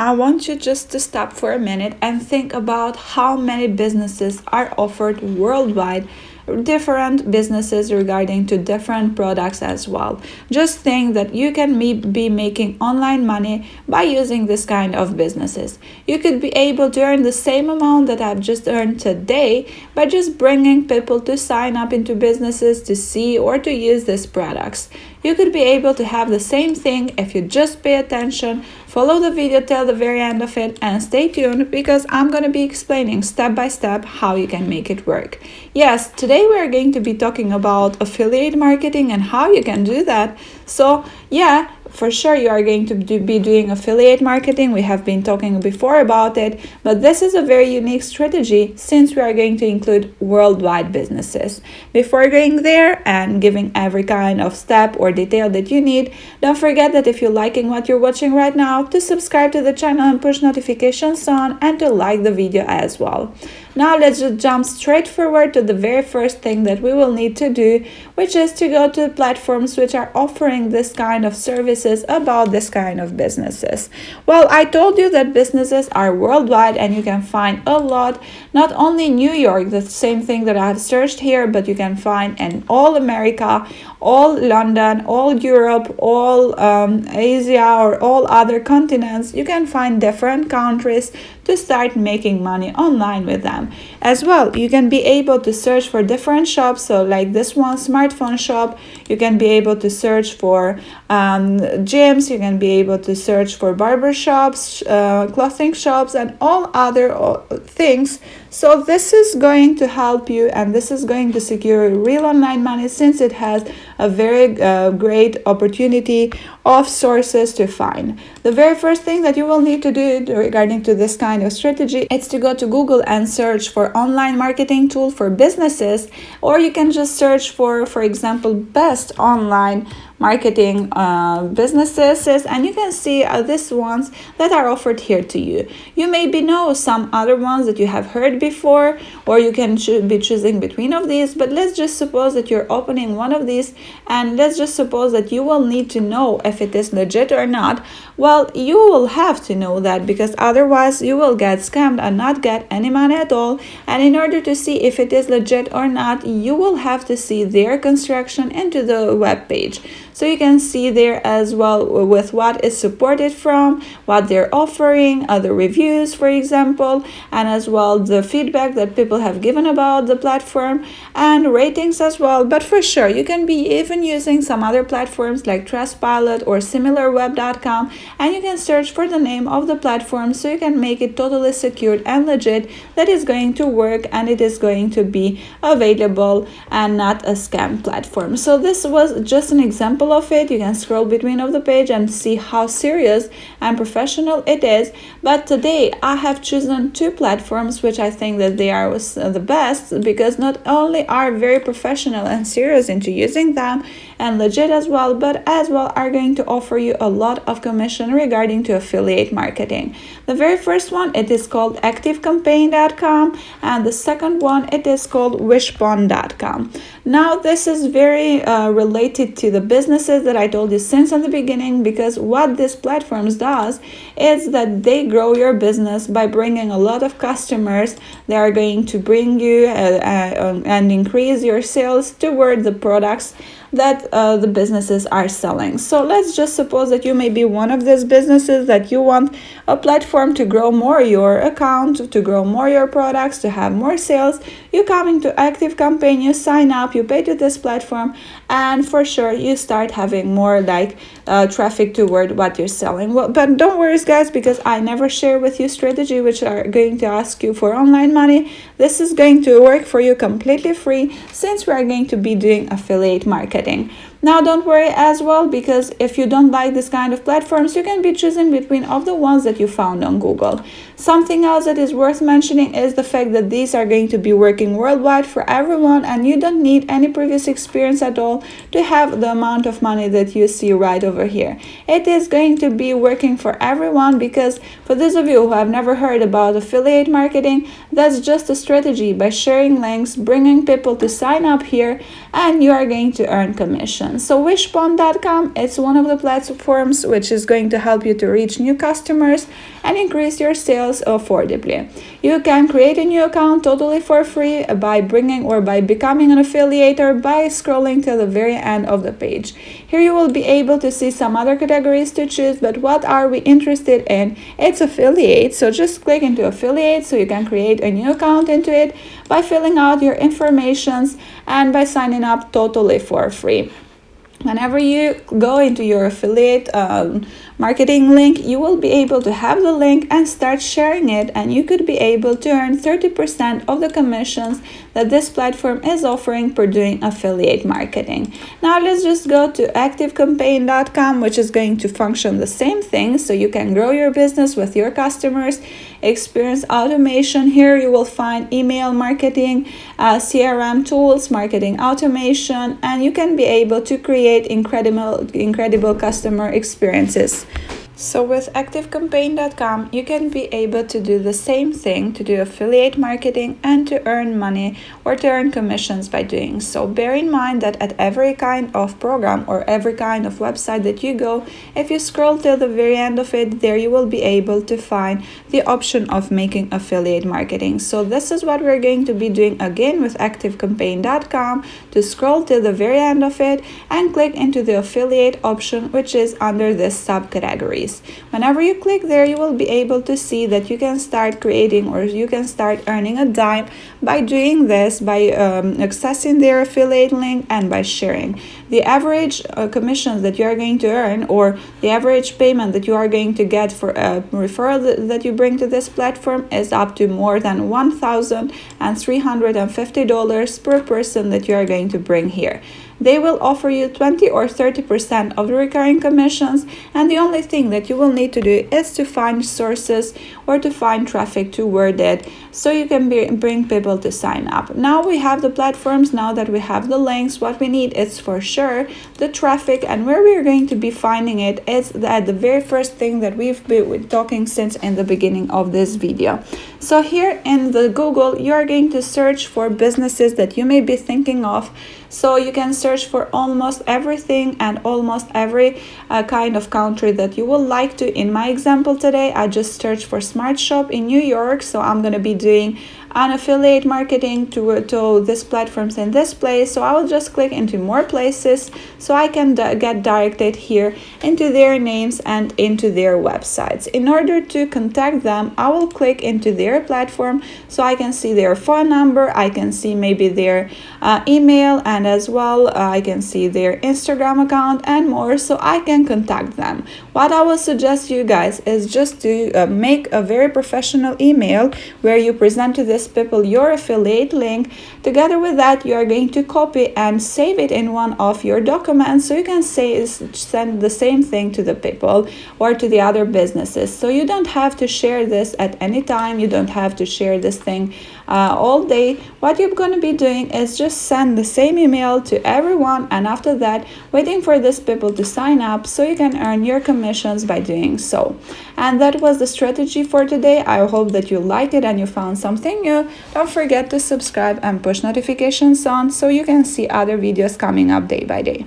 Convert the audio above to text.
I want you just to stop for a minute and think about how many businesses are offered worldwide, different businesses regarding to different products as well. Just think that you can be making online money by using this kind of businesses. You could be able to earn the same amount that I've just earned today by just bringing people to sign up into businesses to see or to use these products. You could be able to have the same thing if you just pay attention, follow the video till the very end of it, and stay tuned because I'm going to be explaining step by step how you can make it work. Yes, today we are going to be talking about affiliate marketing and how you can do that. So yeah, for sure you are going to be doing affiliate marketing. We have been talking before about it, but this is a very unique strategy since we are going to include worldwide businesses. Before going there and giving every kind of step or detail that you need, don't forget that if you're liking what you're watching right now, to subscribe to the channel and push notifications on, and to like the video as well. Now let's just jump straight forward to the very first thing that we will need to do, which is to go to platforms which are offering this kind of services about this kind of businesses. Well, I told you that businesses are worldwide and you can find a lot, not only in New York, the same thing that I have searched here, but you can find in all America, all London, all Europe, all Asia, or all other continents. You can find different countries to start making money online with them. As well, you can be able to search for different shops. So like this one, smartphone shop, you can be able to search for gyms, you can be able to search for barber shops, clothing shops, and all other things. So this is going to help you, and this is going to secure real online money since it has a very great opportunity of sources to find. The very first thing that you will need to do regarding to this kind of strategy is to go to Google and search for online marketing tool for businesses, or you can just search for example, best online marketing businesses, and you can see these ones that are offered here to you. You maybe know some other ones that you have heard before, or you can be choosing between of these, but let's just suppose that you're opening one of these, and let's just suppose that you will need to know if it is legit or not. Well, you will have to know that because otherwise you will get scammed and not get any money at all. And in order to see if it is legit or not, you will have to see their construction into the web page. So you can see there as well with what is supported from, what they're offering, other reviews, for example, and as well the feedback that people have given about the platform and ratings as well. But for sure, you can be even using some other platforms like Trustpilot or similarweb.com, and you can search for the name of the platform so you can make it totally secured and legit, that is going to work and it is going to be available and not a scam platform. So this was just an example of it. You can scroll between of the page and see how serious and professional it is. But today I have chosen two platforms which I think that they are the best, because not only are very professional and serious into using them and legit as well, but as well are going to offer you a lot of commission regarding to affiliate marketing. The very first one, it is called activecampaign.com, and the second one, it is called wishbone.com. Now this is very related to the businesses that I told you since the beginning, because what these platforms does is that they grow your business by bringing a lot of customers. They are going to bring you and increase your sales toward the products that the businesses are selling. So let's just suppose that you may be one of these businesses that you want a platform to grow more your account, to grow more your products, to have more sales. You come into Active Campaign, you sign up, you pay to this platform, and for sure you start having more like traffic toward what you're selling. Well, but don't worry guys, because I never share with you strategy which are going to ask you for online money. This is going to work for you completely free since we are going to be doing affiliate marketing. Now don't worry as well, because if you don't like this kind of platforms, you can be choosing between of the ones that you found on Google. Something else that is worth mentioning is the fact that these are going to be working worldwide for everyone, and you don't need any previous experience at all to have the amount of money that you see right over here. It is going to be working for everyone, because for those of you who have never heard about affiliate marketing, that's just a strategy by sharing links, bringing people to sign up here, and you are going to earn commission. commissions. So wishbone.com, it's one of the platforms which is going to help you to reach new customers and increase your sales affordably. You can create a new account totally for free by becoming an affiliate or by scrolling till the very end of the page. Here you will be able to see some other categories to choose, but what are we interested in? It's affiliate. So just click into affiliate so you can create a new account into it by filling out your informations and by signing up totally for free. Whenever you go into your affiliate marketing link, you will be able to have the link and start sharing it, and you could be able to earn 30% of the commissions that this platform is offering per doing affiliate marketing. Now let's just go to activecampaign.com, which is going to function the same thing, so you can grow your business with your customers, experience automation. Here you will find email marketing, CRM tools, marketing automation, and you can be able to create incredible customer experiences. So with activecampaign.com, you can be able to do the same thing, to do affiliate marketing and to earn money or to earn commissions by doing so. Bear in mind that at every kind of program or every kind of website that you go, if you scroll till the very end of it, there you will be able to find the option of making affiliate marketing. So this is what we're going to be doing again with activecampaign.com, to scroll till the very end of it and click into the affiliate option, which is under this subcategories. Whenever you click there, you will be able to see that you can start creating or you can start earning a dime by doing this, by accessing their affiliate link and by sharing. The average commissions that you are going to earn, or the average payment that you are going to get for a referral that you bring to this platform, is up to more than $1,350 per person that you are going to bring here. They will offer you 20 or 30% of the recurring commissions, and the only thing that you will need to do is to find sources or to find traffic toward it so you can bring people to sign up. Now we have the platforms, now that we have the links, what we need is for sure the traffic, and where we are going to be finding it is at the very first thing that we've been talking since in the beginning of this video. So here in the Google, you are going to search for businesses that you may be thinking of. So you can search for almost everything and almost every kind of country that you would like to. In my example today, I just searched for Smart Shop in New York, so I'm going to be doing an affiliate marketing to these platforms in this place. So I will just click into more places so I can get directed here into their names and into their websites. In order to contact them, I will click into their platform so I can see their phone number, I can see maybe their email, and as well I can see their Instagram account and more, so I can contact them. What I will suggest you guys is just to make a very professional email where you present to this people your affiliate link. Together with that, you are going to copy and save it in one of your documents so you can send the same thing to the people or to the other businesses. So you don't have to share this at any time, you don't have to share this thing all day. What you're going to be doing is just send the same email to everyone, and after that waiting for these people to sign up so you can earn your commissions by doing so. And that was the strategy for today. I hope that you liked it and you found something new. Don't forget to subscribe and push notifications on so you can see other videos coming up day by day.